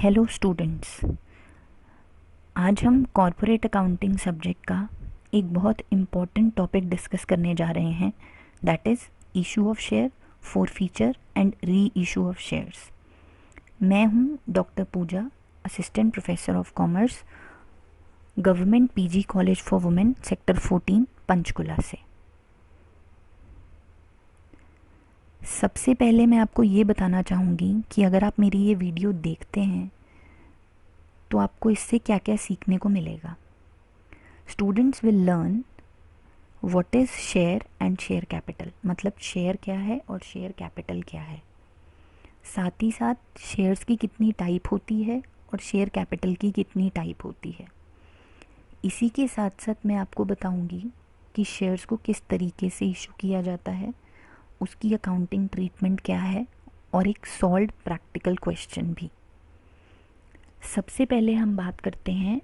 Hello students, आज हम corporate accounting subject का एक बहुत इम्पॉर्टेंट टॉपिक डिस्कस करने जा रहे हैं, that is issue of share, forfeiture and reissue of shares. मैं हूँ doctor Pooja, assistant professor of commerce, government PG college for women, sector 14, Panchkula से। सबसे पहले मैं आपको ये बताना चाहूँगी कि अगर आप मेरी ये वीडियो देखते हैं तो आपको इससे क्या क्या सीखने को मिलेगा। Students will learn what is share and share capital, मतलब शेयर क्या है और शेयर कैपिटल क्या है। साथ ही साथ शेयर्स की कितनी टाइप होती है और शेयर कैपिटल की कितनी टाइप होती है। इसी के साथ साथ मैं आपको बताऊंगी कि शेयर्स को किस तरीके से इशू किया जाता है, उसकी अकाउंटिंग ट्रीटमेंट क्या है और एक सॉल्व्ड प्रैक्टिकल क्वेश्चन भी। सबसे पहले हम बात करते हैं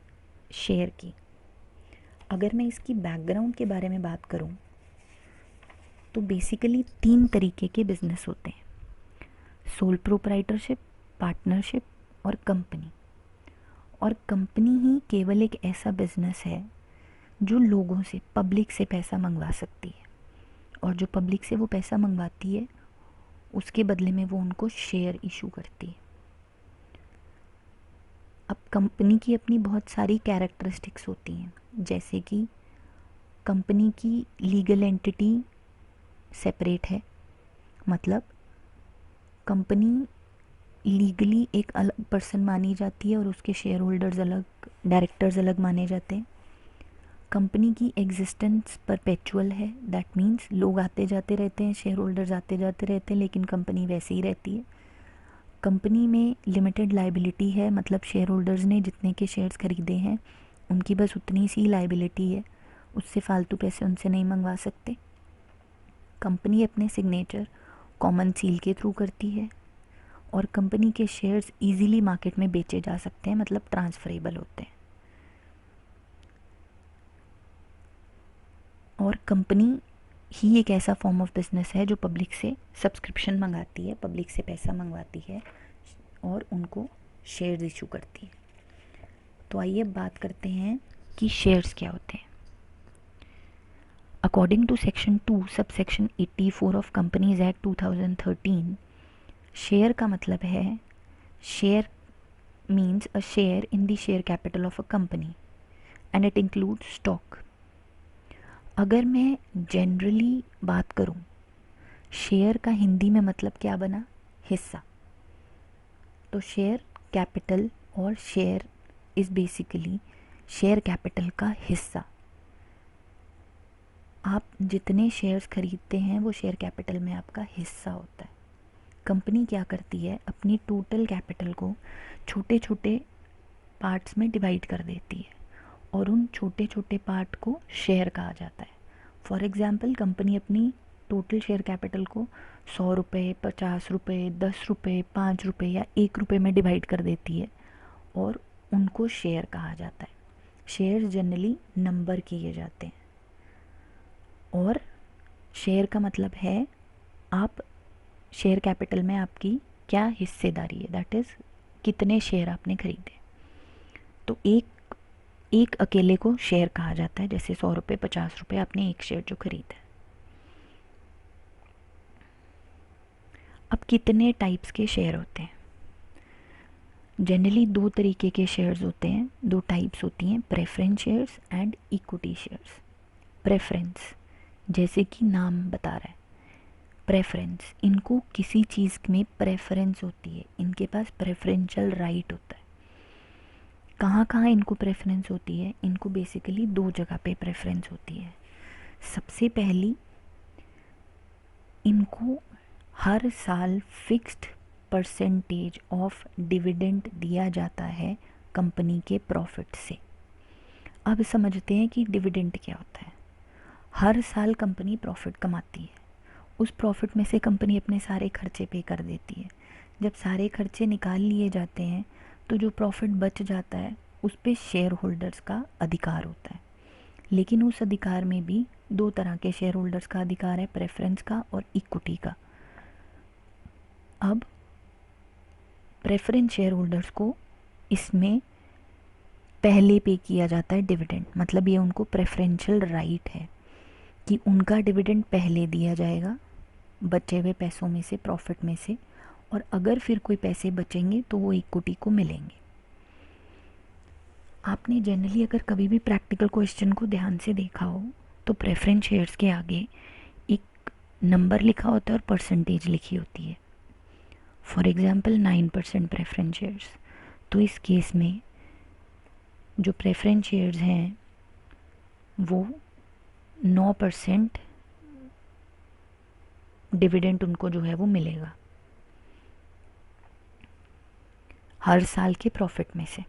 शेयर की। अगर मैं इसकी बैकग्राउंड के बारे में बात करूं तो बेसिकली 3 तरीके के बिजनेस होते हैं: सोल प्रोप्राइटरशिप, पार्टनरशिप और कंपनी। और कंपनी ही केवल एक ऐसा बिजनेस है जो लोगों से, पब्लिक से पैसा मंगवा सकती है, और जो पब्लिक से वो पैसा मंगवाती है उसके बदले में वो उनको शेयर इशू करती है। अब कंपनी की अपनी बहुत सारी कैरेक्टरिस्टिक्स होती हैं, जैसे कि कंपनी की लीगल एंटिटी सेपरेट है, मतलब कंपनी लीगली एक अलग पर्सन मानी जाती है और उसके शेयर होल्डर्स अलग, डायरेक्टर्स अलग माने जाते हैं। कंपनी की एग्जिस्टेंस परपेचुअल है, दैट मीन्स लोग आते जाते रहते हैं, शेयर होल्डर्स आते जाते रहते हैं, लेकिन कंपनी वैसे ही रहती है। कंपनी में लिमिटेड लाइबिलिटी है, मतलब शेयर होल्डर्स ने जितने के शेयर्स खरीदे हैं उनकी बस उतनी सी लाइबिलिटी है, उससे फालतू पैसे उनसे नहीं मंगवा सकते। कंपनी अपने सिग्नेचर कॉमन सील के थ्रू करती है, और कंपनी के शेयर्स इजीली मार्केट में बेचे जा सकते हैं, मतलब ट्रांसफरेबल होते हैं। और कंपनी ही एक ऐसा फॉर्म ऑफ बिजनेस है जो पब्लिक से सब्सक्रिप्शन मंगाती है, पब्लिक से पैसा मंगवाती है और उनको शेयर्स इशू करती है। तो आइए अब बात करते हैं कि शेयर्स क्या होते हैं। अकॉर्डिंग टू सेक्शन 2 सब सेक्शन 84 ऑफ कंपनीज एक्ट 2013, शेयर का मतलब है, share means a share in the share capital of a company and it includes stock. अगर मैं जनरली बात करूं, शेयर का हिंदी में मतलब क्या बना? हिस्सा। तो शेयर कैपिटल और share is basically share capital का हिस्सा। आप जितने शेयर्स खरीदते हैं वो शेयर कैपिटल में आपका हिस्सा होता है। कंपनी क्या करती है, अपनी टोटल कैपिटल को छोटे छोटे पार्ट्स में डिवाइड कर देती है और उन छोटे छोटे पार्ट को शेयर कहा जाता है। फॉर एग्ज़ाम्पल, कंपनी अपनी टोटल शेयर कैपिटल को 100 रुपये, 50 रुपये, 10 रुपये, 5 रुपये या 1 रुपये में डिवाइड कर देती है और उनको शेयर कहा जाता है। शेयर जनरली नंबर किए जाते हैं, और शेयर का मतलब है आप शेयर कैपिटल में आपकी क्या हिस्सेदारी है, दैट इज़ कितने शेयर आपने खरीदे। तो एक अकेले को शेयर कहा जाता है, जैसे 100 रुपये, 50 रुपये आपने एक शेयर जो खरीदा है। अब कितने टाइप्स के शेयर होते हैं? जनरली 2 तरीके के शेयर्स होते हैं, 2 टाइप्स होती हैं, preference shares and equity shares. Preference, जैसे कि नाम बता रहा है, प्रेफरेंस, इनको किसी चीज़ में प्रेफरेंस होती है, इनके पास प्रेफरेंशियल राइट होता है। कहाँ कहाँ इनको प्रेफरेंस होती है? इनको बेसिकली 2 जगह पे प्रेफरेंस होती है। सबसे पहली, इनको हर साल फिक्स्ड परसेंटेज ऑफ डिविडेंड दिया जाता है कंपनी के प्रॉफिट से। अब समझते हैं कि डिविडेंड क्या होता है। हर साल कंपनी प्रॉफिट कमाती है, उस प्रॉफिट में से कंपनी अपने सारे खर्चे पे कर देती है। जब सारे खर्चे निकाल लिए जाते हैं तो जो प्रॉफिट बच जाता है उस पे शेयर होल्डर्स का अधिकार होता है। लेकिन उस अधिकार में भी 2 तरह के शेयर होल्डर्स का अधिकार है, प्रेफरेंस का और इक्विटी का। अब प्रेफरेंस शेयर होल्डर्स को इसमें पहले पे किया जाता है डिविडेंड, मतलब ये उनको प्रेफरेंशियल राइट है कि उनका डिविडेंड पहले दिया जाएगा बचे हुए पैसों में से, प्रॉफिट में से, और अगर फिर कोई पैसे बचेंगे तो वो इक्विटी को मिलेंगे। आपने जनरली अगर कभी भी प्रैक्टिकल क्वेश्चन को ध्यान से देखा हो तो प्रेफरेंस शेयर्स के आगे एक नंबर लिखा होता है और परसेंटेज लिखी होती है। फॉर एग्जांपल 9% प्रेफरेंस शेयर्स, तो इस केस में जो प्रेफरेंस शेयर्स हैं वो 9% डिविडेंड उनको जो है वो मिलेगा हर साल के प्रॉफिट में से।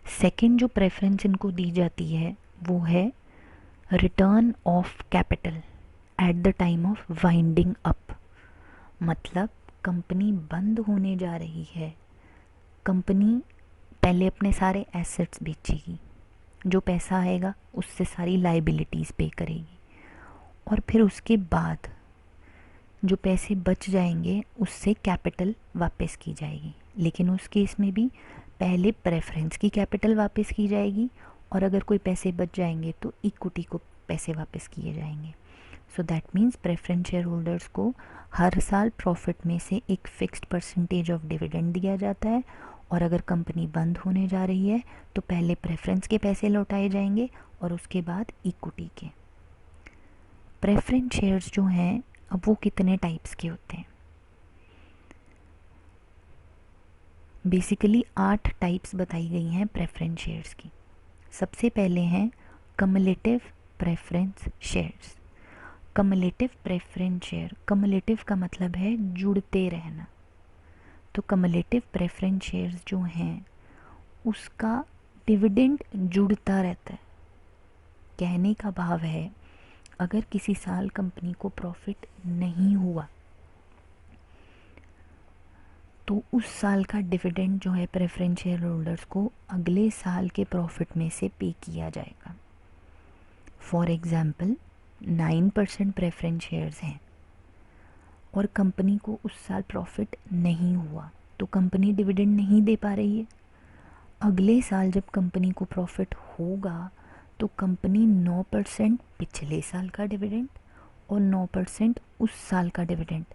सेकंड जो प्रेफरेंस इनको दी जाती है वो है return of capital at the time of winding up, मतलब कंपनी बंद होने जा रही है, कंपनी पहले अपने सारे एसेट्स बेचेगी, जो पैसा आएगा उससे सारी लाइबिलिटीज़ पे करेगी, और फिर उसके बाद जो पैसे बच जाएंगे उससे कैपिटल वापस की जाएगी। लेकिन उस केस में भी पहले प्रेफरेंस की कैपिटल वापस की जाएगी, और अगर कोई पैसे बच जाएंगे तो इक्विटी को पैसे वापस किए जाएंगे। So that means preference share holders को हर साल प्रॉफिट में से एक फिक्स्ड परसेंटेज ऑफ डिविडेंड दिया जाता है, और अगर कंपनी बंद होने जा रही है तो पहले प्रेफरेंस के पैसे लौटाए जाएंगे और उसके बाद इक्विटी के। प्रेफरेंस शेयर्स जो हैं अब वो कितने टाइप्स के होते हैं? बेसिकली 8 टाइप्स बताई गई हैं प्रेफरेंस शेयर्स की। सबसे पहले हैं cumulative preference shares. Cumulative preference share, cumulative का मतलब है जुड़ते रहना, तो कम्युलेटिव प्रेफरेंस शेयर्स जो हैं उसका डिविडेंड जुड़ता रहता है। कहने का भाव है अगर किसी साल कंपनी को प्रॉफिट नहीं हुआ तो उस साल का डिविडेंड जो है प्रेफरेंस शेयर होल्डर्स को अगले साल के प्रॉफिट में से पे किया जाएगा। फॉर एग्जाम्पल 9% प्रेफरेंस शेयर्स हैं और कंपनी को उस साल प्रॉफिट नहीं हुआ तो कंपनी डिविडेंड नहीं दे पा रही है। अगले साल जब कंपनी को प्रॉफिट होगा तो कंपनी 9% पिछले साल का डिविडेंड और 9% उस साल का डिविडेंड,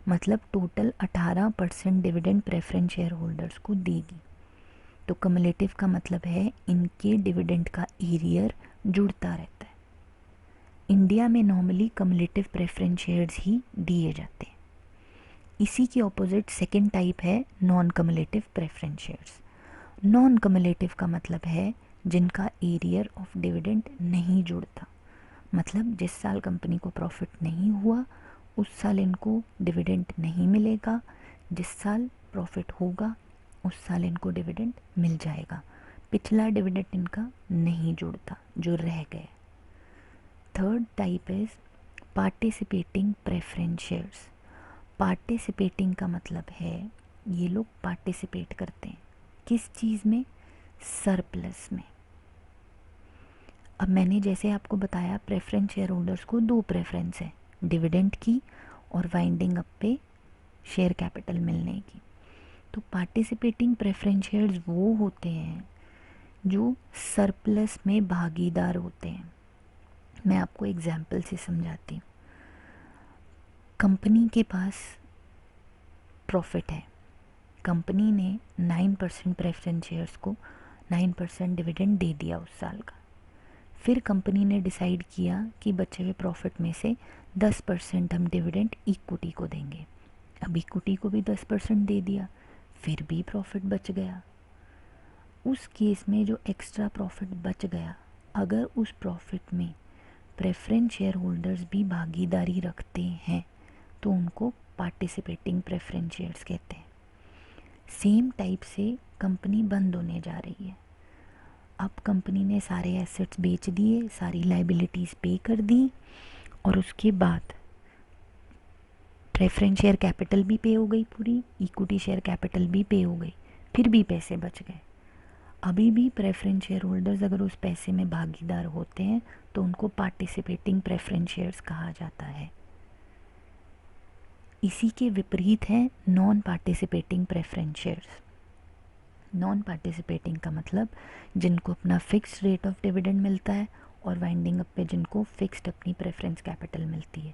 मतलब total 18% dividend preference share holders को देगी। तो कम्युलेटिव का मतलब है इनके डिविडेंड का एरियर जुड़ता रहता है। इंडिया में नॉर्मली कम्युलेटिव प्रेफरेंस शेयर्स ही दिए जाते हैं। इसी के ऑपोजिट सेकेंड टाइप है non cumulative preference shares. Non cumulative का मतलब है जिनका एरियर ऑफ डिविडेंड नहीं जुड़ता, मतलब जिस साल कंपनी को प्रॉफिट नहीं हुआ उस साल इनको डिविडेंड नहीं मिलेगा, जिस साल प्रॉफिट होगा उस साल इनको डिविडेंड मिल जाएगा, पिछला डिविडेंड इनका नहीं जुड़ता जो रह गए। Third type is participating preference shares. Participating का मतलब है ये लोग पार्टिसिपेट करते हैं किस चीज़ में? सरप्लस में। अब मैंने जैसे आपको बताया प्रेफरेंस शेयर होल्डर्स को 2 प्रेफरेंस है, डिविडेंड की और वाइंडिंग अप पे शेयर कैपिटल मिलने की। तो पार्टिसिपेटिंग प्रेफरेंस शेयर्स वो होते हैं जो सरप्लस में भागीदार होते हैं। मैं आपको एग्जाम्पल से समझाती हूँ। कंपनी के पास प्रॉफिट है, कंपनी ने 9% प्रेफरेंस शेयर्स को 9% डिविडेंड दे दिया उस साल का। फिर कंपनी ने डिसाइड किया कि बचे हुए प्रॉफिट में से 10% हम डिविडेंड इक्विटी को देंगे। अब इक्विटी को भी 10% दे दिया, फिर भी प्रॉफिट बच गया। उस केस में जो एक्स्ट्रा प्रॉफिट बच गया, अगर उस प्रॉफिट में प्रेफरेंस शेयर होल्डर्स भी भागीदारी रखते हैं तो उनको पार्टिसिपेटिंग प्रेफरेंस शेयर्स कहते हैं। सेम टाइप से कंपनी बंद होने जा रही है, अब कंपनी ने सारे एसेट्स बेच दिए, सारी लाइबिलिटीज़ पे कर दी, और उसके बाद प्रेफरेंस शेयर कैपिटल भी पे हो गई पूरी, इक्विटी शेयर कैपिटल भी पे हो गई, फिर भी पैसे बच गए। अभी भी प्रेफरेंस शेयर होल्डर्स अगर उस पैसे में भागीदार होते हैं तो उनको पार्टिसिपेटिंग प्रेफरेंस शेयर्स कहा जाता है। इसी के विपरीत है non participating preference shares. Non participating का मतलब जिनको अपना फिक्स्ड रेट ऑफ डिविडेंड मिलता है और वाइंडिंग अप पे जिनको फिक्स्ड अपनी प्रेफरेंस कैपिटल मिलती है,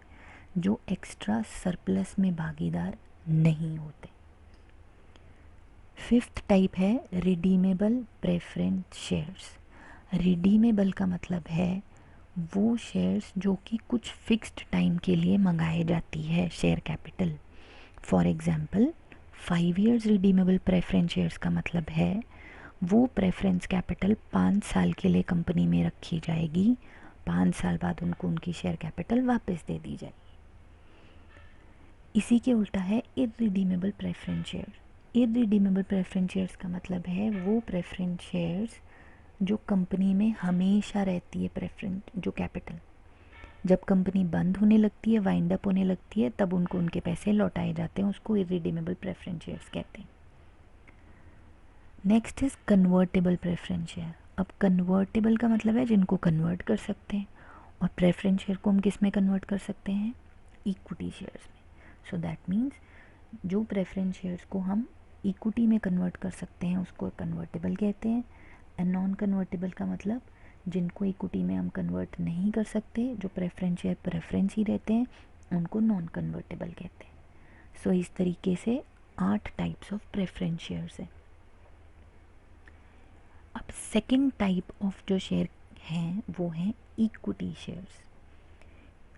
जो एक्स्ट्रा सरप्लस में भागीदार नहीं होते। फिफ्थ टाइप है रिडीमेबल प्रेफरेंस शेयर्स। रिडीमेबल का मतलब है वो शेयर्स जो कि कुछ फिक्स्ड टाइम के लिए मंगाए जाती है share capital. For example 5 years redeemable preference shares का मतलब है वो प्रेफरेंस कैपिटल 5 साल के लिए कंपनी में रखी जाएगी, 5 साल बाद उनको उनकी शेयर कैपिटल वापस दे दी जाएगी। इसी के उल्टा है irredeemable preference share. Irredeemable preference shares का मतलब है वो प्रेफरेंस शेयर्स जो कंपनी में हमेशा रहती है, प्रेफरेंस जो कैपिटल जब कंपनी बंद होने लगती है, वाइंड अप होने लगती है, तब उनको उनके पैसे लौटाए जाते हैं, उसको इररिडीमेबल प्रेफरेंस शेयर्स कहते हैं। Next is convertible preference share. अब कन्वर्टेबल का मतलब है जिनको कन्वर्ट कर सकते हैं, और प्रेफरेंस शेयर को हम किस में कन्वर्ट कर सकते हैं, इक्विटी शेयर्स में। सो दैट मीन्स जो प्रेफरेंस शेयर्स को हम इक्विटी में कन्वर्ट कर सकते हैं उसको कन्वर्टेबल कहते हैं। एंड नॉन कन्वर्टेबल का मतलब जिनको इक्विटी में हम कन्वर्ट नहीं कर सकते, जो प्रेफरेंस शेयर प्रेफरेंस ही रहते हैं, उनको नॉन कन्वर्टेबल कहते हैं। सो इस तरीके से 8 टाइप्स ऑफ प्रेफरेंस शेयर्स हैं। अब सेकंड टाइप ऑफ जो शेयर हैं वो हैं equity shares.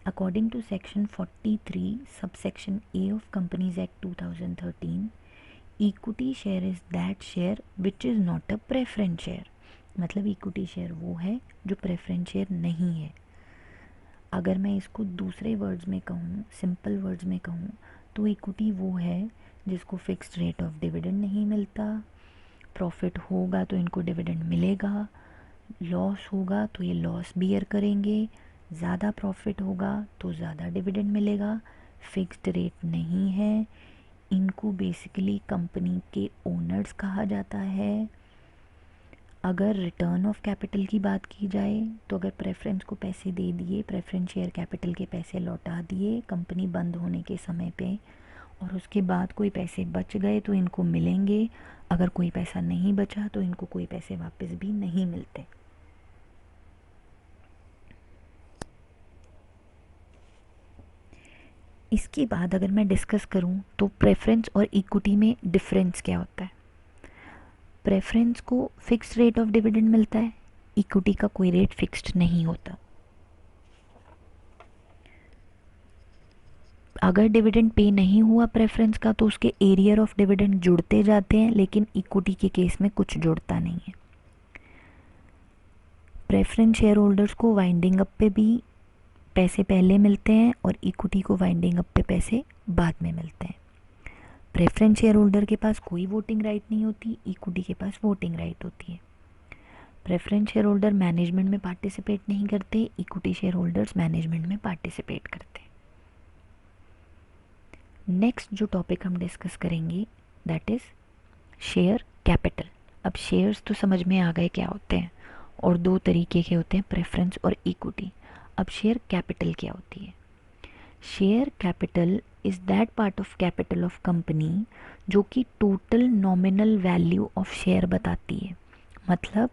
According to section 43 subsection A of companies act 2013, equity share is that share which is not a preference share. मतलब इक्विटी शेयर वो है जो प्रेफरेंस शेयर नहीं है। अगर मैं इसको दूसरे वर्ड्स में कहूँ, सिंपल वर्ड्स में कहूँ, तो इक्विटी वो है जिसको फिक्स्ड रेट ऑफ डिविडेंड नहीं मिलता, प्रॉफिट होगा तो इनको डिविडेंड मिलेगा, लॉस होगा तो ये लॉस बियर करेंगे, ज़्यादा प्रॉफिट होगा तो ज़्यादा डिविडेंड मिलेगा, फिक्स्ड रेट नहीं है, इनको बेसिकली कंपनी के ओनर्स कहा जाता है। अगर रिटर्न ऑफ कैपिटल की बात की जाए तो अगर प्रेफरेंस को पैसे दे दिए, प्रेफरेंस शेयर कैपिटल के पैसे लौटा दिए कंपनी बंद होने के समय पे, और उसके बाद कोई पैसे बच गए तो इनको मिलेंगे, अगर कोई पैसा नहीं बचा तो इनको कोई पैसे वापस भी नहीं मिलते। इसके बाद अगर मैं डिस्कस करूं तो प्रेफरेंस और इक्विटी में डिफरेंस क्या होता है। प्रेफरेंस को फिक्स्ड रेट ऑफ डिविडेंड मिलता है, इक्विटी का कोई रेट फिक्स्ड नहीं होता। अगर डिविडेंड पे नहीं हुआ प्रेफरेंस का तो उसके एरियर ऑफ डिविडेंड जुड़ते जाते हैं, लेकिन इक्विटी के केस में कुछ जुड़ता नहीं है। प्रेफरेंस शेयर होल्डर्स को वाइंडिंग अप पे भी पैसे पहले मिलते हैं और इक्विटी को वाइंडिंग अप पे पैसे बाद में मिलते हैं। प्रेफरेंस शेयर होल्डर के पास कोई वोटिंग राइट नहीं होती, इक्विटी के पास वोटिंग राइट होती है। प्रेफरेंस शेयर होल्डर मैनेजमेंट में पार्टिसिपेट नहीं करते, इक्विटी शेयर होल्डर्स मैनेजमेंट में पार्टिसिपेट करते हैं। नेक्स्ट जो टॉपिक हम डिस्कस करेंगे दैट इज़ शेयर कैपिटल। अब शेयर्स तो समझ में आ गए क्या होते हैं, और दो तरीके के होते हैं, प्रेफरेंस और इक्विटी। अब शेयर कैपिटल क्या होती है। Share capital is that part of capital of company जो कि total nominal value of share बताती है। मतलब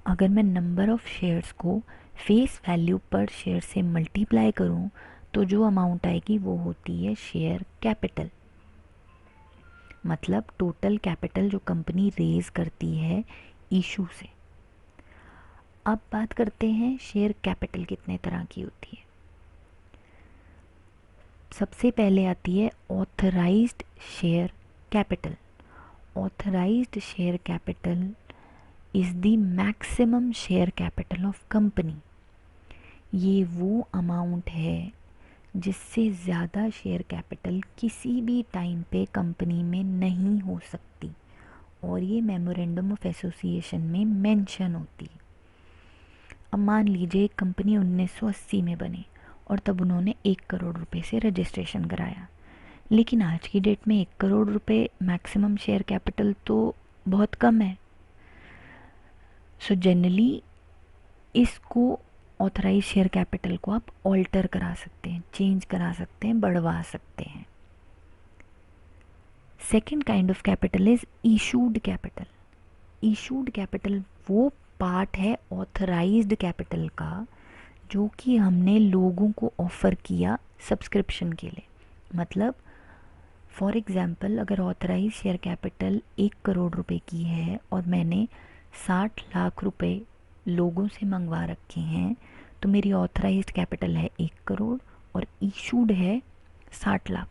अगर मैं नंबर ऑफ शेयर्स को फेस वैल्यू पर शेयर से मल्टीप्लाई करूं तो जो अमाउंट आएगी वो होती है शेयर कैपिटल। मतलब टोटल कैपिटल जो कंपनी रेज करती है इशू से। अब बात करते हैं शेयर कैपिटल कितने तरह की होती है। सबसे पहले आती है authorised share capital. Authorised share capital is the maximum share capital of company. ये वो अमाउंट है जिससे ज़्यादा शेयर कैपिटल किसी भी टाइम पे कंपनी में नहीं हो सकती, और ये मेमोरेंडम ऑफ एसोसिएशन में मेंशन होती है। अब मान लीजिए एक कंपनी 1980 में बनी और तब उन्होंने 1 करोड़ रुपए से रजिस्ट्रेशन कराया, लेकिन आज की डेट में 1 करोड़ रुपए मैक्सिमम शेयर कैपिटल तो बहुत कम है। सो जनरली इसको ऑथराइज शेयर कैपिटल को आप ऑल्टर करा सकते हैं, चेंज करा सकते हैं, बढ़वा सकते हैं। Second kind of capital is issued capital. Issued capital वो पार्ट है ऑथराइज्ड कैपिटल का जो कि हमने लोगों को ऑफ़र किया सब्सक्रिप्शन के लिए। मतलब फॉर एग्ज़ाम्पल अगर ऑथराइज शेयर कैपिटल 1 करोड़ रुपए की है और मैंने 60 लाख रुपए लोगों से मंगवा रखे हैं, तो मेरी ऑथराइज्ड कैपिटल है 1 करोड़ और इशूड है 60 लाख।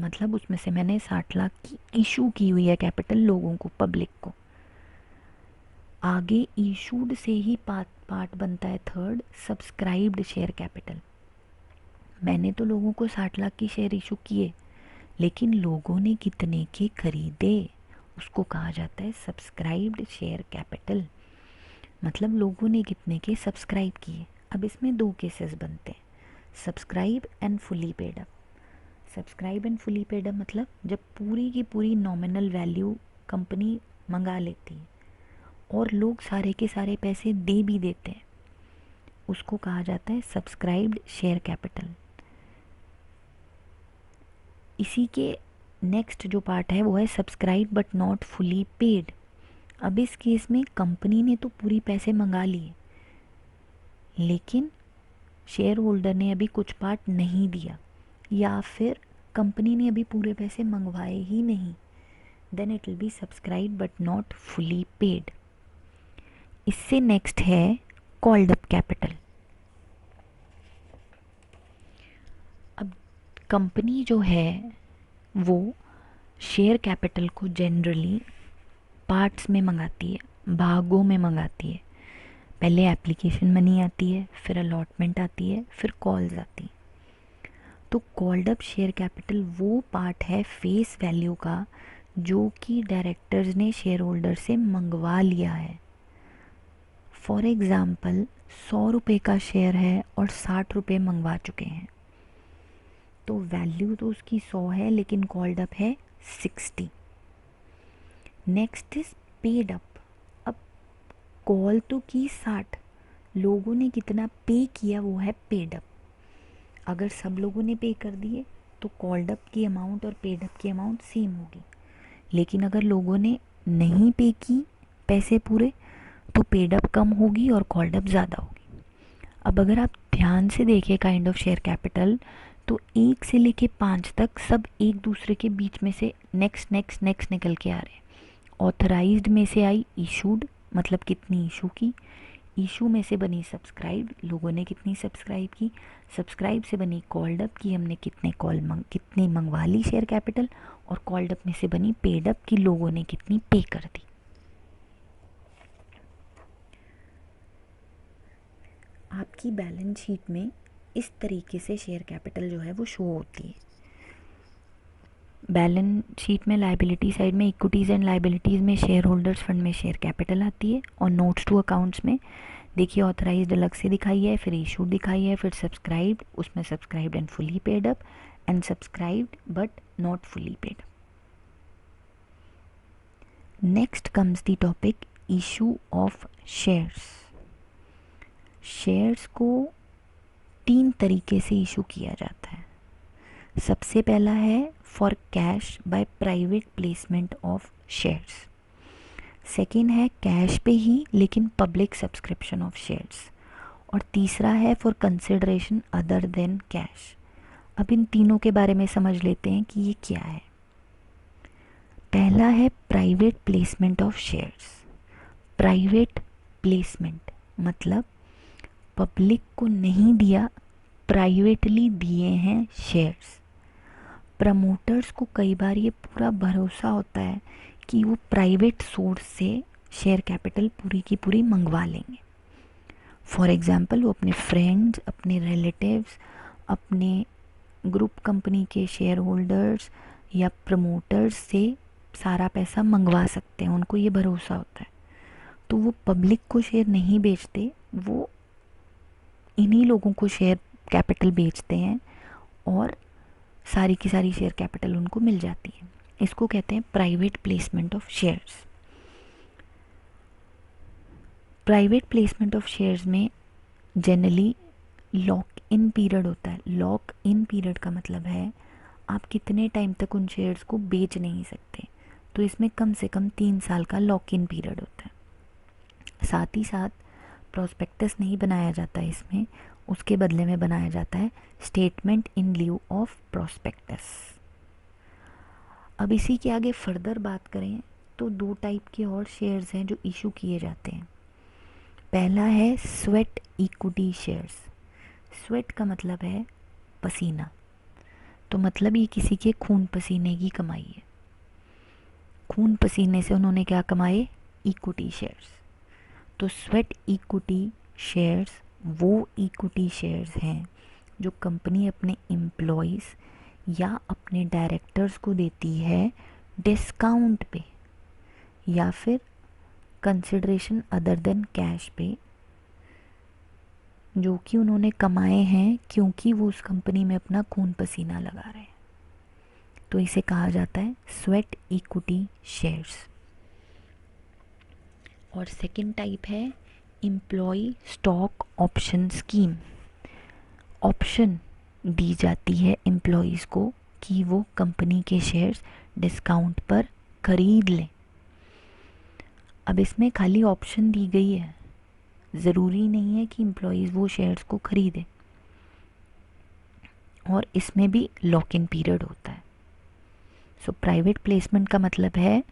मतलब उसमें से मैंने 60 लाख की इशू की हुई है कैपिटल लोगों को, पब्लिक को। आगे इशूड से ही पार्ट बनता है थर्ड, सब्सक्राइब्ड शेयर कैपिटल। मैंने तो लोगों को 60 लाख की शेयर इशू किए, लेकिन लोगों ने कितने के खरीदे उसको कहा जाता है सब्सक्राइब्ड शेयर कैपिटल। मतलब लोगों ने कितने के सब्सक्राइब किए। अब इसमें 2 केसेस बनते हैं, subscribe and fully paid up. Subscribe and fully paid up मतलब जब पूरी की पूरी नॉमिनल वैल्यू कंपनी मंगा लेती है और लोग सारे के सारे पैसे दे भी देते हैं, उसको कहा जाता है सब्सक्राइब्ड शेयर कैपिटल। इसी के नेक्स्ट जो पार्ट है वो है subscribe but not fully paid. अब इस केस में कंपनी ने तो पूरी पैसे मंगा लिए, लेकिन शेयर होल्डर ने अभी कुछ पार्ट नहीं दिया, या फिर कंपनी ने अभी पूरे पैसे मंगवाए ही नहीं, then it will be subscribe but not fully paid. इससे नेक्स्ट है कॉल्ड अप कैपिटल। अब कंपनी जो है वो शेयर कैपिटल को जनरली पार्ट्स में मंगाती है, भागों में मंगाती है। पहले एप्लीकेशन मनी आती है, फिर अलॉटमेंट आती है, फिर कॉल्स आती है। तो कॉल्ड अप शेयर कैपिटल वो पार्ट है फेस वैल्यू का जो कि डायरेक्टर्स ने शेयर होल्डर से मंगवा लिया है। फॉर एग्ज़ाम्पल 100 रुपये का शेयर है और 60 रुपये मंगवा चुके हैं, तो वैल्यू तो उसकी 100 है लेकिन कॉल्ड अप है 60। Next is paid up. अब कॉल तो की 60, लोगों ने कितना पे किया वो है पेड अप। अगर सब लोगों ने पे कर दिए तो कॉल्ड अप की अमाउंट और पेड अप की अमाउंट सेम होगी, लेकिन अगर लोगों ने नहीं पे की पैसे पूरे तो पेड अप कम होगी और कॉल्ड अप ज़्यादा होगी। अब अगर आप ध्यान से देखें काइंड ऑफ शेयर कैपिटल, तो 1 से लेके 5 तक सब एक दूसरे के बीच में से नेक्स्ट नेक्स्ट नेक्स्ट निकल के आ रहे हैं। ऑथराइज्ड में से आई इशूड, मतलब कितनी इशू की, इशू में से बनी सब्सक्राइब, लोगों ने कितनी सब्सक्राइब की, सब्सक्राइब से बनी कॉल्ड अप की, हमने कितनी मंगवा ली शेयर कैपिटल, और कॉल्ड अप में से बनी पेड अप की, लोगों ने कितनी पे कर दी। आपकी बैलेंस शीट में इस तरीके से शेयर कैपिटल जो है वो शो होती है। बैलेंस शीट में लाइबिलिटी साइड में इक्विटीज़ एंड लाइबिलिटीज़ में शेयर होल्डर्स फंड में शेयर कैपिटल आती है, और नोट्स टू अकाउंट्स में देखिए ऑथराइज्ड अलग से दिखाई है, फिर इशूड दिखाई है, फिर सब्सक्राइब्ड, उसमें subscribed and fully paid up and subscribed but not fully paid. Next comes the topic issue of shares. Shares को 3 तरीके से इशू किया जाता है। सबसे पहला है for cash by private placement of shares. Second है कैश पे ही लेकिन पब्लिक सब्सक्रिप्शन ऑफ शेयर्स। और तीसरा है for consideration other than cash. अब इन तीनों के बारे में समझ लेते हैं कि ये क्या है। पहला है private placement of shares. Private placement मतलब पब्लिक को नहीं दिया, प्राइवेटली दिए हैं शेयर्स। प्रमोटर्स को कई बार ये पूरा भरोसा होता है कि वो प्राइवेट सोर्स से शेयर कैपिटल पूरी की पूरी मंगवा लेंगे। फॉर एग्ज़ाम्पल वो अपने फ्रेंड्स, अपने रिलेटिव्स, अपने ग्रुप कंपनी के शेयर होल्डर्स या प्रमोटर्स से सारा पैसा मंगवा सकते हैं, उनको ये भरोसा होता है। तो वो पब्लिक को शेयर नहीं बेचते, वो इन्हीं लोगों को शेयर कैपिटल बेचते हैं और सारी की सारी शेयर कैपिटल उनको मिल जाती है। इसको कहते हैं private placement of shares. Private placement of shares में जनरली लॉक इन पीरियड होता है। लॉक इन पीरियड का मतलब है आप कितने टाइम तक उन शेयर्स को बेच नहीं सकते, तो इसमें कम से कम 3 साल का लॉक इन पीरियड होता है। साथ ही साथ प्रोस्पेक्टस नहीं बनाया जाता है इसमें, उसके बदले में बनाया जाता है statement in lieu of prospectus. अब इसी के आगे फर्दर बात करें तो दो टाइप के और शेयर्स हैं जो इशू किए जाते हैं। पहला है स्वेट इक्विटी शेयर्स। स्वेट का मतलब है पसीना, तो मतलब ये किसी के खून पसीने की कमाई है। खून पसीने से उन्होंने क्या कमाए? Equity shares. तो स्वेट इक्विटी शेयर्स वो इक्विटी शेयर्स हैं जो कंपनी अपने एम्प्लॉयज़ या अपने डायरेक्टर्स को देती है डिस्काउंट पे या फिर कंसिडरेशन अदर देन कैश पे, जो कि उन्होंने कमाए हैं क्योंकि वो उस कंपनी में अपना खून पसीना लगा रहे हैं। तो इसे कहा जाता है स्वेट इक्विटी शेयर्स। और सेकंड टाइप है employee stock option scheme. Option दी जाती है एम्प्लॉयज़ को कि वो कंपनी के शेयर्स डिस्काउंट पर खरीद लें। अब इसमें खाली ऑप्शन दी गई है, ज़रूरी नहीं है कि एम्प्लॉयज़ वो शेयर्स को खरीदें, और इसमें भी लॉक इन पीरियड होता है। सो प्राइवेट प्लेसमेंट का मतलब है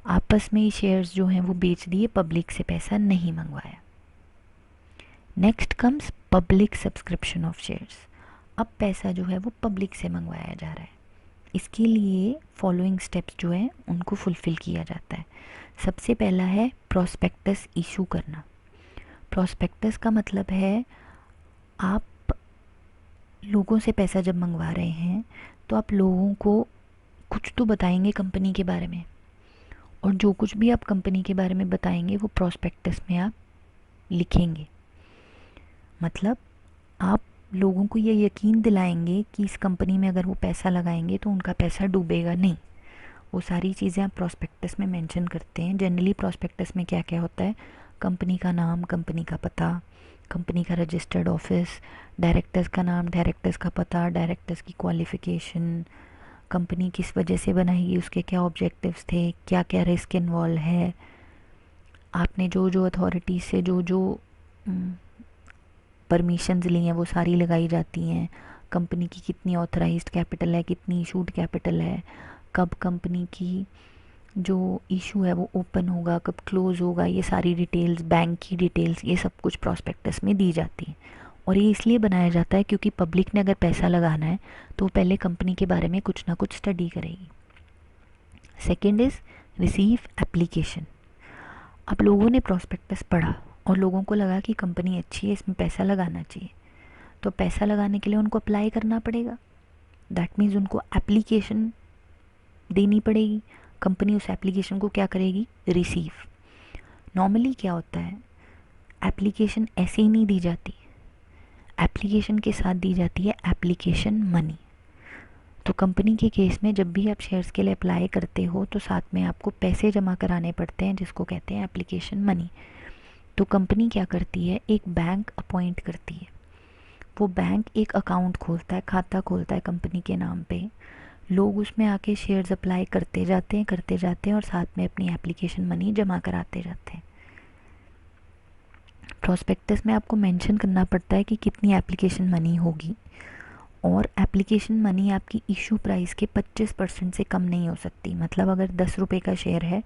आपस में ही शेयर्स जो हैं वो बेच दिए, पब्लिक से पैसा नहीं मंगवाया। Next comes public subscription of shares. अब पैसा जो है वो पब्लिक से मंगवाया जा रहा है। इसके लिए फॉलोइंग स्टेप्स जो हैं उनको फुलफ़िल किया जाता है। सबसे पहला है प्रोस्पेक्टस इशू करना। प्रोस्पेक्टस का मतलब है आप लोगों से पैसा जब मंगवा रहे हैं तो आप लोगों को कुछ तो बताएंगे कंपनी के बारे में, और जो कुछ भी आप कंपनी के बारे में बताएंगे वो प्रोस्पेक्टस में आप लिखेंगे। मतलब आप लोगों को ये यकीन दिलाएंगे कि इस कंपनी में अगर वो पैसा लगाएंगे तो उनका पैसा डूबेगा नहीं। वो सारी चीज़ें आप प्रोस्पेक्टस में मेंशन करते हैं। जनरली प्रोस्पेक्टस में क्या क्या होता है? कंपनी का नाम, कंपनी का पता, कंपनी का रजिस्टर्ड ऑफिस, डायरेक्टर्स का नाम, डायरेक्टर्स का पता, डायरेक्टर्स की क्वालिफ़िकेशन, कंपनी किस वजह से बनाई, उसके क्या ऑब्जेक्टिव्स थे, क्या क्या रिस्क इन्वॉल्व है, आपने जो जो अथॉरिटी से जो जो परमिशंस ली हैं वो सारी लगाई जाती हैं। कंपनी की कितनी ऑथराइज्ड कैपिटल है, कितनी इशूड कैपिटल है, कब कंपनी की जो इशू है वो ओपन होगा, कब क्लोज़ होगा, ये सारी डिटेल्स, बैंक की डिटेल्स, ये सब कुछ प्रॉस्पेक्टस में दी जाती है। और ये इसलिए बनाया जाता है क्योंकि पब्लिक ने अगर पैसा लगाना है तो वो पहले कंपनी के बारे में कुछ ना कुछ स्टडी करेगी। Second is receive application. अब लोगों ने प्रॉस्पेक्टस पढ़ा और लोगों को लगा कि कंपनी अच्छी है, इसमें पैसा लगाना चाहिए, तो पैसा लगाने के लिए उनको अप्लाई करना पड़ेगा। दैट मीन्स उनको एप्लीकेशन देनी पड़ेगी। कंपनी उस एप्लीकेशन को क्या करेगी? रिसीव। नॉर्मली क्या होता है, एप्लीकेशन ऐसे ही नहीं दी जाती, एप्लीकेशन के साथ दी जाती है एप्लीकेशन मनी। तो कंपनी के केस में जब भी आप शेयर्स के लिए अप्लाई करते हो तो साथ में आपको पैसे जमा कराने पड़ते हैं, जिसको कहते हैं एप्लीकेशन मनी। तो कंपनी क्या करती है? एक बैंक अपॉइंट करती है। वो बैंक एक अकाउंट खोलता है, खाता खोलता है कंपनी के नाम पे। लोग उसमें आके शेयर्स अप्लाई करते जाते हैं और साथ में अपनी एप्लीकेशन मनी जमा कराते जाते हैं। प्रोस्पेक्टस में आपको मेंशन करना पड़ता है कि कितनी एप्लीकेशन मनी होगी, और एप्लीकेशन मनी आपकी इशू प्राइस के 25% से कम नहीं हो सकती। मतलब अगर 10 रुपये का शेयर है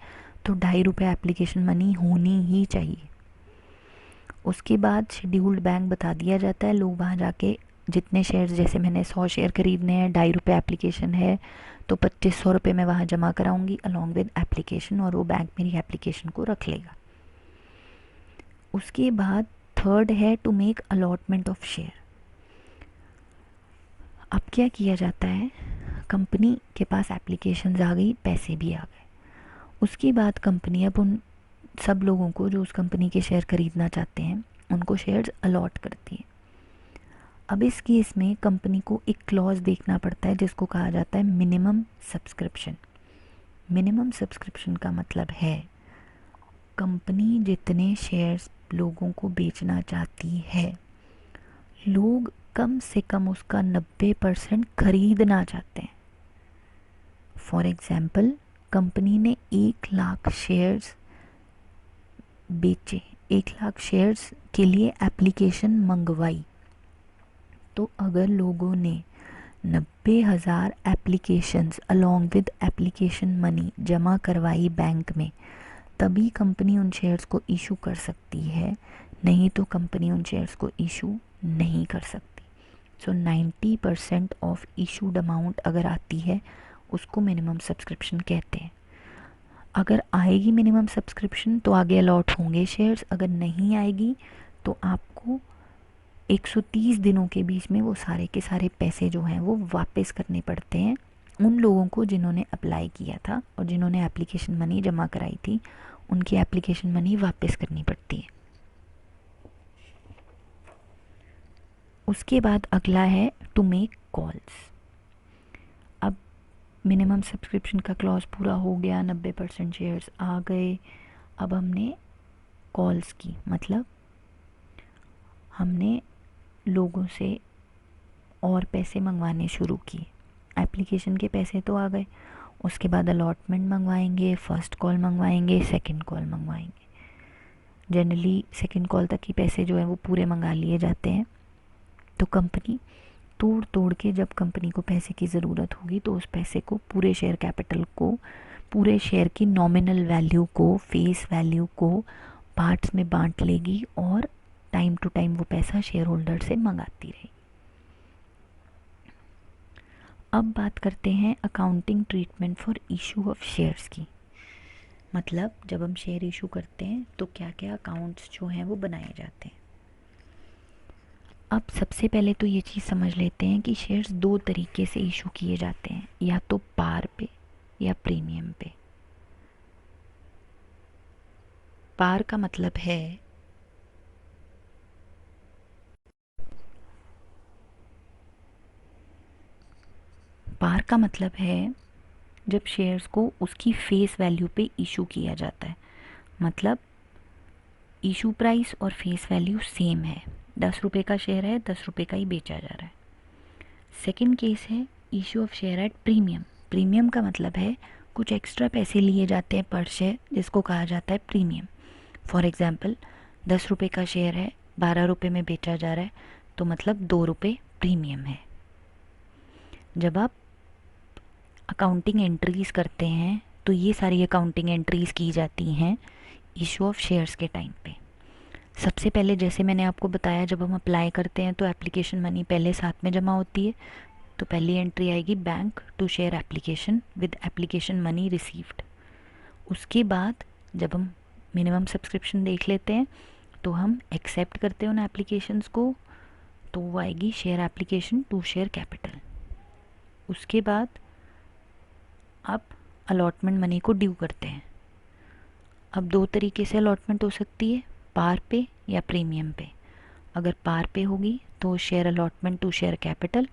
तो 2.5 रुपये एप्लीकेशन मनी होनी ही चाहिए। उसके बाद शेड्यूल्ड बैंक बता दिया जाता है, लोग वहाँ जाके जितने शेयर्स, जैसे मैंने 100 शेयर खरीदने हैं, 2.5 रुपये एप्लीकेशन है, तो 2500 रुपये मैं वहाँ जमा कराऊंगी अलॉन्ग विद एप्लीकेशन, और वो बैंक मेरी एप्लीकेशन को रख लेगा। उसके बाद थर्ड है to make allotment of share. अब क्या किया जाता है? कंपनी के पास एप्लीकेशंस आ गई, पैसे भी आ गए। उसके बाद कंपनी अब उन सब लोगों को जो उस कंपनी के शेयर खरीदना चाहते हैं उनको शेयर्स अलॉट करती है। अब इस केस में कंपनी को एक क्लॉज देखना पड़ता है जिसको कहा जाता है मिनिमम सब्सक्रिप्शन। मिनिमम सब्सक्रिप्शन का मतलब है कंपनी जितने शेयर्स लोगों को बेचना चाहती है, लोग कम से कम उसका 90% खरीदना चाहते हैं। फॉर एग्ज़ाम्पल, कंपनी ने 1 लाख शेयर्स बेचे, 1 लाख शेयर्स के लिए एप्लीकेशन मंगवाई, तो अगर लोगों ने 90,000 applications along with application money जमा करवाई बैंक में, तभी कंपनी उन शेयर्स को इशू कर सकती है, नहीं तो कंपनी उन शेयर्स को इशू नहीं कर सकती। सो 90% ऑफ इशूड अमाउंट अगर आती है उसको मिनिमम सब्सक्रिप्शन कहते हैं। अगर आएगी मिनिमम सब्सक्रिप्शन तो आगे अलॉट होंगे शेयर्स, अगर नहीं आएगी तो आपको 130 दिनों के बीच में वो सारे के सारे पैसे जो हैं वो वापस करने पड़ते हैं उन लोगों को जिन्होंने अप्लाई किया था और जिन्होंने एप्लीकेशन मनी जमा कराई थी, उनकी एप्लीकेशन मनी वापस करनी पड़ती है। उसके बाद अगला है टू मेक कॉल्स। अब मिनिमम सब्सक्रिप्शन का क्लॉज पूरा हो गया, 90% शेयर्स आ गए, अब हमने कॉल्स की, मतलब हमने लोगों से और पैसे मंगवाने शुरू किए। एप्लीकेशन के पैसे तो आ गए, उसके बाद अलॉटमेंट मंगवाएंगे, फर्स्ट कॉल मंगवाएंगे, सेकंड कॉल मंगवाएंगे। जनरली सेकंड कॉल तक ही पैसे जो है वो पूरे मंगा लिए जाते हैं। तो कंपनी तोड़ तोड़ के जब कंपनी को पैसे की ज़रूरत होगी तो उस पैसे को, पूरे शेयर कैपिटल को, पूरे शेयर की नॉमिनल वैल्यू को, फेस वैल्यू को पार्ट्स में बांट लेगी और टाइम टू टाइम वो पैसा शेयर होल्डर से मंगाती रहेगी। अब बात करते हैं accounting treatment for issue of shares की। मतलब जब हम शेयर इशू करते हैं तो क्या क्या अकाउंट्स जो हैं वो बनाए जाते हैं। अब सबसे पहले तो ये चीज़ समझ लेते हैं कि शेयर्स 2 तरीके से इशू किए जाते हैं, या तो पार पे या प्रीमियम पे। पार का मतलब है जब शेयर्स को उसकी फेस वैल्यू पे इशू किया जाता है, मतलब इशू प्राइस और फेस वैल्यू सेम है, 10 रुपये का शेयर है, 10 रुपये का ही बेचा जा रहा है। सेकंड केस है issue of share at premium. Premium का मतलब है कुछ एक्स्ट्रा पैसे लिए जाते हैं पर शेयर, जिसको कहा जाता है प्रीमियम। फॉर एग्जांपल 10 रुपये का शेयर है, 12 रुपये में बेचा जा रहा है, तो मतलब 2 रुपये प्रीमियम है। जब आप अकाउंटिंग एंट्रीज़ करते हैं तो ये सारी अकाउंटिंग एंट्रीज़ की जाती हैं इशू ऑफ शेयर्स के टाइम पे। सबसे पहले जैसे मैंने आपको बताया, जब हम अप्लाई करते हैं तो एप्लीकेशन मनी पहले साथ में जमा होती है, तो पहली एंट्री आएगी bank to share application with application money received. उसके बाद जब हम मिनिमम सब्सक्रिप्शन देख लेते हैं तो हम एक्सेप्ट करते हैं उन एप्लीकेशंस को, तो वो आएगी share application to share capital. उसके बाद आप अलॉटमेंट मनी को ड्यू करते हैं। अब 2 तरीके से अलॉटमेंट हो सकती है, पार पे या प्रीमियम पे। अगर पार पे होगी तो share allotment to share capital,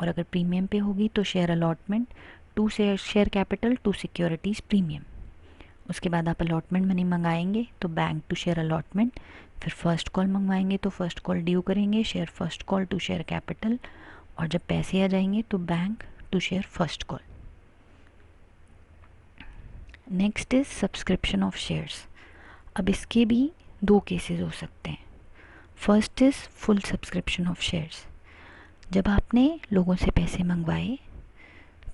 और अगर प्रीमियम पे होगी तो share allotment to share capital to securities premium. उसके बाद आप अलॉटमेंट मनी मंगाएंगे तो बैंक टू शेयर अलॉटमेंट, फिर फर्स्ट कॉल मंगवाएंगे तो फर्स्ट कॉल ड्यू करेंगे, share first call to share capital, और जब पैसे आ जाएंगे तो bank to share first call. Next is subscription of shares. अब इसके भी 2 केसेस हो सकते हैं। First is full subscription of shares. जब आपने लोगों से पैसे मंगवाए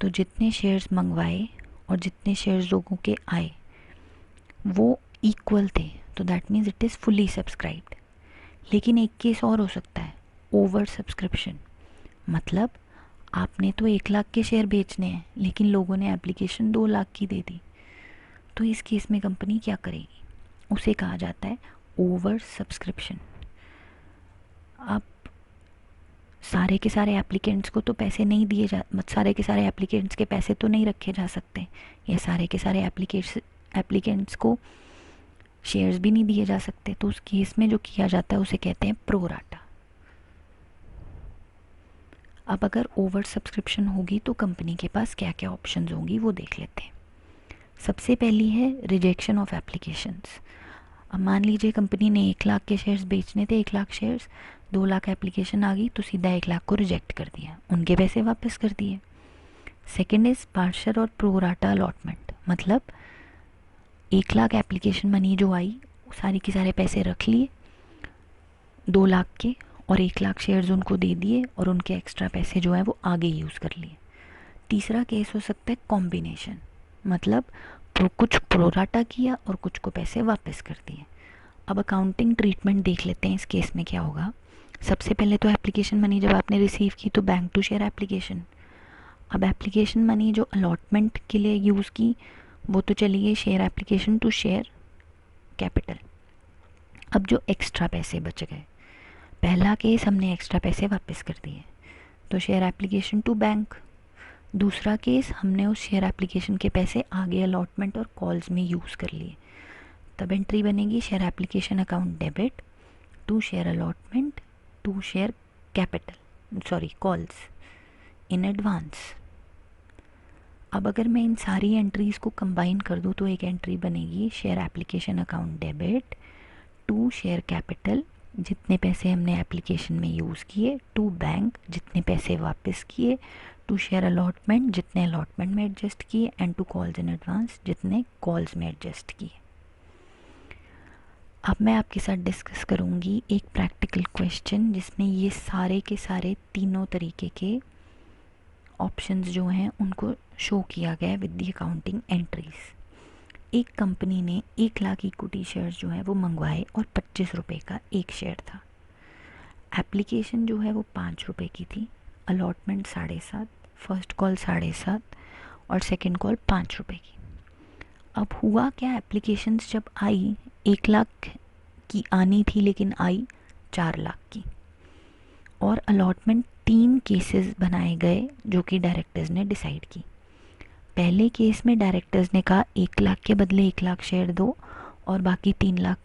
तो जितने शेयर्स मंगवाए और जितने शेयर्स लोगों के आए वो इक्वल थे, तो that means it is fully subscribed. लेकिन एक केस और हो सकता है, ओवर सब्सक्रिप्शन। मतलब आपने तो 1 लाख के शेयर बेचने हैं लेकिन लोगों ने एप्लीकेशन 2 लाख की दे दी, तो इस केस में कंपनी क्या करेगी, उसे कहा जाता है ओवर सब्सक्रिप्शन। अब सारे के सारे एप्लीकेंट्स को तो पैसे नहीं दिए सारे के सारे एप्लीकेंट्स के पैसे तो नहीं रखे जा सकते, या सारे के सारे एप्लीकेंट्स को शेयर्स भी नहीं दिए जा सकते। तो उस केस में जो किया जाता है उसे कहते हैं प्रो राटा। अब अगर ओवर सब्सक्रिप्शन होगी तो कंपनी के पास क्या क्या ऑप्शंस होंगी वो देख लेते हैं। सबसे पहली है रिजेक्शन ऑफ एप्लीकेशंस। अब मान लीजिए कंपनी ने 1 लाख के शेयर्स बेचने थे, 1 लाख शेयर्स, 2 लाख एप्लीकेशन आ गई तो सीधा 1 लाख को रिजेक्ट कर दिया, उनके पैसे वापस कर दिए। सेकेंड इज पार्शल और प्रो राटा अलॉटमेंट। मतलब 1 लाख एप्लीकेशन मनी जो आई सारी के सारे पैसे रख लिए 2 लाख के, और 1 लाख शेयर्स उनको दे दिए और उनके एक्स्ट्रा पैसे जो है वो आगे यूज़ कर लिए। तीसरा केस हो सकता है कॉम्बिनेशन, मतलब कुछ प्रोराटा किया और कुछ को पैसे वापस कर दिए। अब अकाउंटिंग ट्रीटमेंट देख लेते हैं इस केस में क्या होगा। सबसे पहले तो एप्लीकेशन मनी जब आपने रिसीव की तो बैंक टू शेयर एप्लीकेशन। अब एप्लीकेशन मनी जो अलॉटमेंट के लिए यूज़ की वो तो चली गई share application to share capital. अब जो एक्स्ट्रा पैसे बच गए, पहला केस हमने एक्स्ट्रा पैसे वापस कर दिए तो शेयर एप्लीकेशन टू बैंक। दूसरा केस हमने उस शेयर एप्लीकेशन के पैसे आगे अलॉटमेंट और कॉल्स में यूज़ कर लिए, तब एंट्री बनेगी share application account debit to share allotment to share capital calls in advance. अब अगर मैं इन सारी एंट्रीज़ को कंबाइन कर दूँ तो एक एंट्री बनेगी share application account debit to share capital, जितने पैसे हमने एप्लीकेशन में यूज़ किए, टू बैंक जितने पैसे वापस किए, टू शेयर अलॉटमेंट जितने अलॉटमेंट में एडजस्ट किए, and to calls in advance जितने कॉल्स में एडजस्ट किए। अब मैं आपके साथ डिस्कस करूँगी एक प्रैक्टिकल क्वेश्चन जिसमें ये सारे के सारे तीनों तरीके के ऑप्शंस जो हैं उनको शो किया गया है विद दी अकाउंटिंग एंट्रीज। एक कंपनी ने 1 लाख इक्विटी शेयर्स जो है वो मंगवाए और 25 रुपये का एक शेयर था। एप्लीकेशन जो है वो 5 रुपये की थी, अलॉटमेंट 7.5, फर्स्ट कॉल 7.5 और सेकंड कॉल 5 रुपये की। अब हुआ क्या, एप्लीकेशंस जब आई 1 लाख की आनी थी लेकिन आई 4 लाख की, और अलॉटमेंट 3 केसेस बनाए गए जो कि डायरेक्टर्स ने डिसाइड की। पहले केस में डायरेक्टर्स ने कहा 1 लाख के बदले 1 लाख शेयर दो और बाकी 3 लाख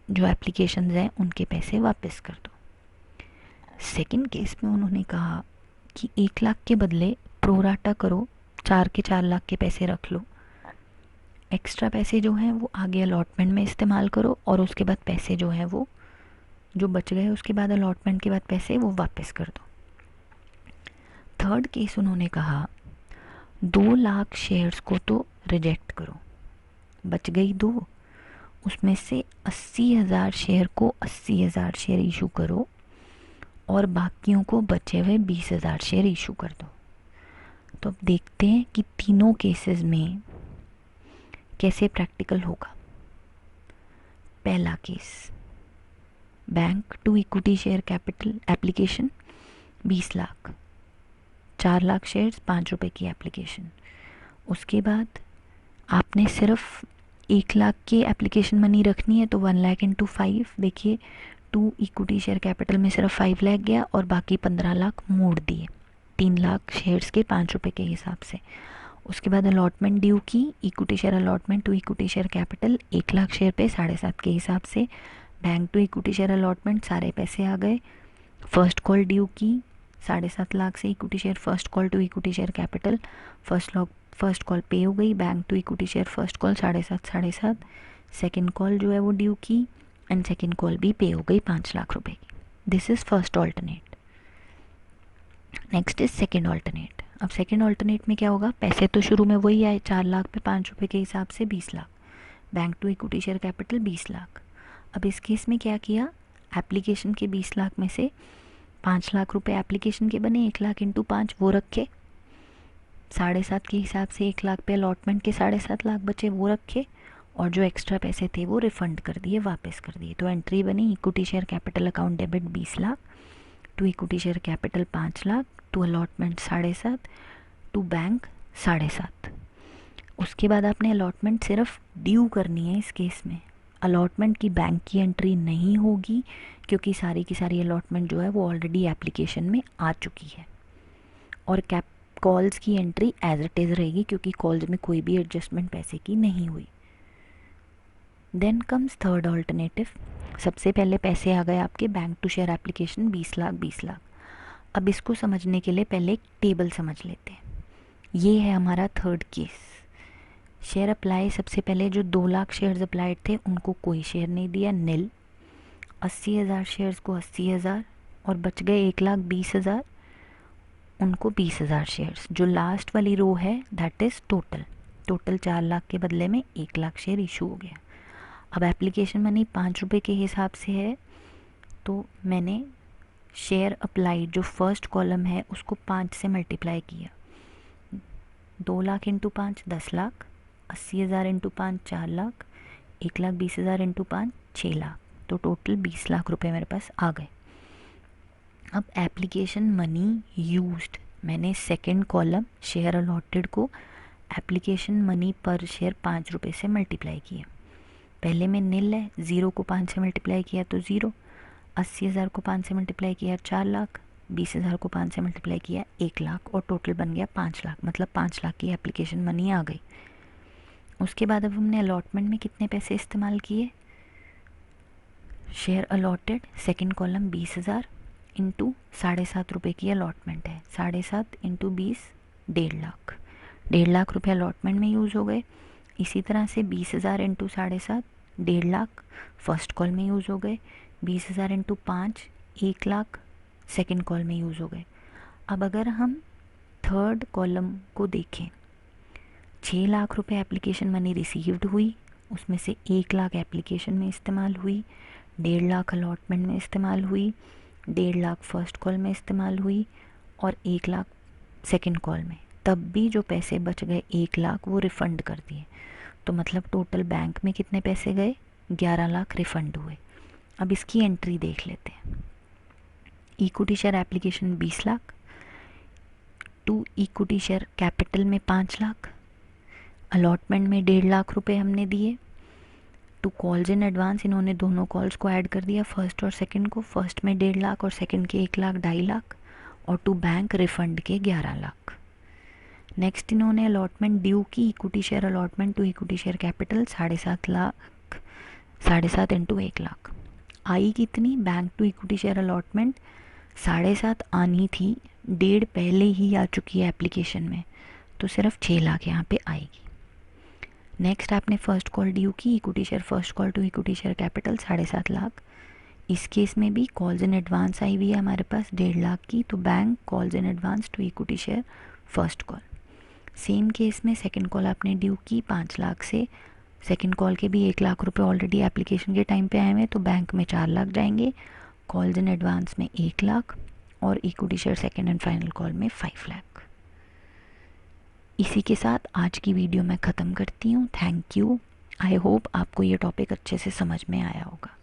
जो एप्लीकेशंस हैं उनके पैसे वापस कर दो। सेकंड केस में उन्होंने कहा कि 1 लाख के बदले प्रोराटा करो, 4 के 4 लाख के पैसे रख लो, एक्स्ट्रा पैसे जो हैं वो आगे अलॉटमेंट में इस्तेमाल करो और उसके बाद पैसे जो हैं वो जो बच गए उसके बाद अलॉटमेंट के बाद पैसे वो वापस कर दो। थर्ड केस उन्होंने कहा 2 लाख शेयर्स को तो रिजेक्ट करो, बच गई 2, उसमें से 80,000 शेयर को 80,000 शेयर इशू करो और बाकियों को बचे हुए 20,000 शेयर इशू कर दो। तो अब देखते हैं कि तीनों केसेस में कैसे प्रैक्टिकल होगा। पहला case, bank to equity share capital application 20 lakh, 4 lakh shares 5 रुपये की एप्लीकेशन। उसके बाद आपने सिर्फ 1 लाख की एप्लीकेशन मनी रखनी है तो 1 लाख इंटू 5, देखिए टू इक्विटी शेयर कैपिटल में सिर्फ 5 लाख गया और बाकी 15 लाख मोड़ दिए 3 लाख शेयर्स के 5 रुपये के हिसाब से। उसके बाद अलॉटमेंट ड्यू की, equity share allotment to equity share capital 1 lakh share पे 7.5 के हिसाब से, bank to equity share allotment सारे पैसे आ गए। फर्स्ट कॉल ड्यू की 7.5 लाख से equity share first call to equity share capital, first call पे हो गई, bank to equity share first call 7.5, second call जो है वो ड्यू की एंड सेकेंड कॉल भी पे हो गई 5 लाख रुपए की। This is first alternate. Next is second alternate. अब सेकेंड ऑल्टरनेट में क्या होगा, पैसे तो शुरू में वही आए 4 लाख पे 5 रुपये के हिसाब से 20 lakh, bank to equity share capital 20 lakh. अब इस केस में क्या किया, एप्लीकेशन के 20 लाख में से 5 लाख रुपए एप्लीकेशन के बने, 1 लाख इंटू 5 वो रखे, 7.5 के हिसाब से 1 लाख पे अलॉटमेंट के 7.5 लाख बचे वो रखे, और जो एक्स्ट्रा पैसे थे वो रिफंड कर दिए, वापस कर दिए। तो एंट्री बनी equity share capital account debit 20 lakh to equity share capital 5 lakh to allotment 7.5 to bank 7.5। उसके बाद आपने अलॉटमेंट सिर्फ ड्यू करनी है। इस केस में अलॉटमेंट की बैंक की एंट्री नहीं होगी क्योंकि सारी की सारी अलॉटमेंट जो है वो ऑलरेडी एप्लीकेशन में आ चुकी है, और कॉल्स की एंट्री एज इट इज़ रहेगी क्योंकि कॉल्स में कोई भी एडजस्टमेंट पैसे की नहीं हुई। Then comes third alternative. सबसे पहले पैसे आ गए आपके bank to share application 20 lakh 20 lakh. अब इसको समझने के लिए पहले एक टेबल समझ लेते हैं। ये है हमारा थर्ड केस। शेयर अप्लाई, सबसे पहले जो 2 लाख शेयर्स अप्लाइड थे उनको कोई शेयर नहीं दिया, नील। 80,000 शेयर्स को 80,000 और बच गए 1,20,000, उनको 20,000 शेयर्स। जो लास्ट वाली रो है दैट इज़ टोटल 4 लाख के बदले में 1 लाख शेयर इशू हो गया। अब एप्लीकेशन मनी 5 रुपये के हिसाब से है, तो मैंने शेयर अप्लाइड जो फर्स्ट कॉलम है उसको 5 से मल्टीप्लाई किया। 2 lakh into 5 10 lakh, 80,000 into 5 4 lakh, 1,20,000 into 5 6 lakh, तो टोटल 20 लाख रुपए मेरे पास आ गए। अब एप्लीकेशन मनी यूज्ड, मैंने सेकंड कॉलम शेयर अलॉटेड को एप्लीकेशन मनी पर शेयर 5 रुपये से मल्टीप्लाई किया। पहले में नील है, 0 को 5 से मल्टीप्लाई किया तो 0, 80,000 को 5 से मल्टीप्लाई किया 4 लाख, 20,000 को 5 से मल्टीप्लाई किया 1 लाख, और टोटल बन गया 5 लाख, मतलब 5 लाख की एप्लीकेशन मनी आ गई। उसके बाद अब हमने अलॉटमेंट में कितने पैसे इस्तेमाल किए, share allotted second column 20,000 into 7.5 रुपये की अलॉटमेंट है, 7.5 इंटू 20 1.5 लाख, 1.5 लाख रुपये अलॉटमेंट में यूज़ हो गए। इसी तरह से 20,000 इंटू 7.5 1.5 लाख फर्स्ट कॉल में यूज़ हो गए, 20,000 इंटू 5 1 लाख सेकंड कॉल में यूज़ हो गए। अब अगर हम थर्ड कॉलम को देखें, 6 लाख रुपए एप्लीकेशन मनी रिसीव्ड हुई, उसमें से 1 लाख एप्लीकेशन में इस्तेमाल हुई, 1.5 लाख अलॉटमेंट में इस्तेमाल हुई, 1.5 लाख फर्स्ट कॉल में इस्तेमाल हुई और 1 लाख सेकंड कॉल में। तब भी जो पैसे बच गए 1 लाख वो रिफ़ंड कर दिए, तो मतलब टोटल बैंक में कितने पैसे गए, 11 लाख रिफ़ंड हुए। अब इसकी एंट्री देख लेते हैं। Equity share application 20 lakh, to equity share capital में 5 लाख, अलॉटमेंट में 1.5 लाख रुपए हमने दिए, टू कॉल्स इन एडवांस इन्होंने दोनों कॉल्स को ऐड कर दिया फर्स्ट और सेकंड को, फर्स्ट में 1.5 लाख और सेकंड के 1 लाख 2.5 लाख, और टू बैंक रिफंड के 11 लाख। नेक्स्ट इन्होंने अलॉटमेंट ड्यू की, equity share allotment to equity share capital 7.5 lakh, 7.5 into 1 lakh आई कितनी, bank to equity share allotment 7.5 आनी थी, 1.5 पहले ही आ चुकी है एप्लीकेशन में, तो सिर्फ 6 लाख यहाँ पे आएगी। नेक्स्ट आपने फर्स्ट कॉल ड्यू की, equity share first call to equity share capital 7.5 lakh, इस केस में भी कॉल्स इन एडवांस आई हुई है हमारे पास 1.5 लाख की, तो bank calls in advance to equity share first call. Same case में सेकंड कॉल आपने ड्यू की 5 लाख से, सेकंड कॉल के भी 1 लाख रुपए ऑलरेडी एप्लीकेशन के टाइम पे आए हुए, तो बैंक में 4 लाख जाएंगे, कॉल्स इन एडवांस में 1 लाख और equity share second and final call में 5 लाख। इसी के साथ आज की वीडियो मैं ख़त्म करती हूँ। Thank you. आई होप आपको ये टॉपिक अच्छे से समझ में आया होगा।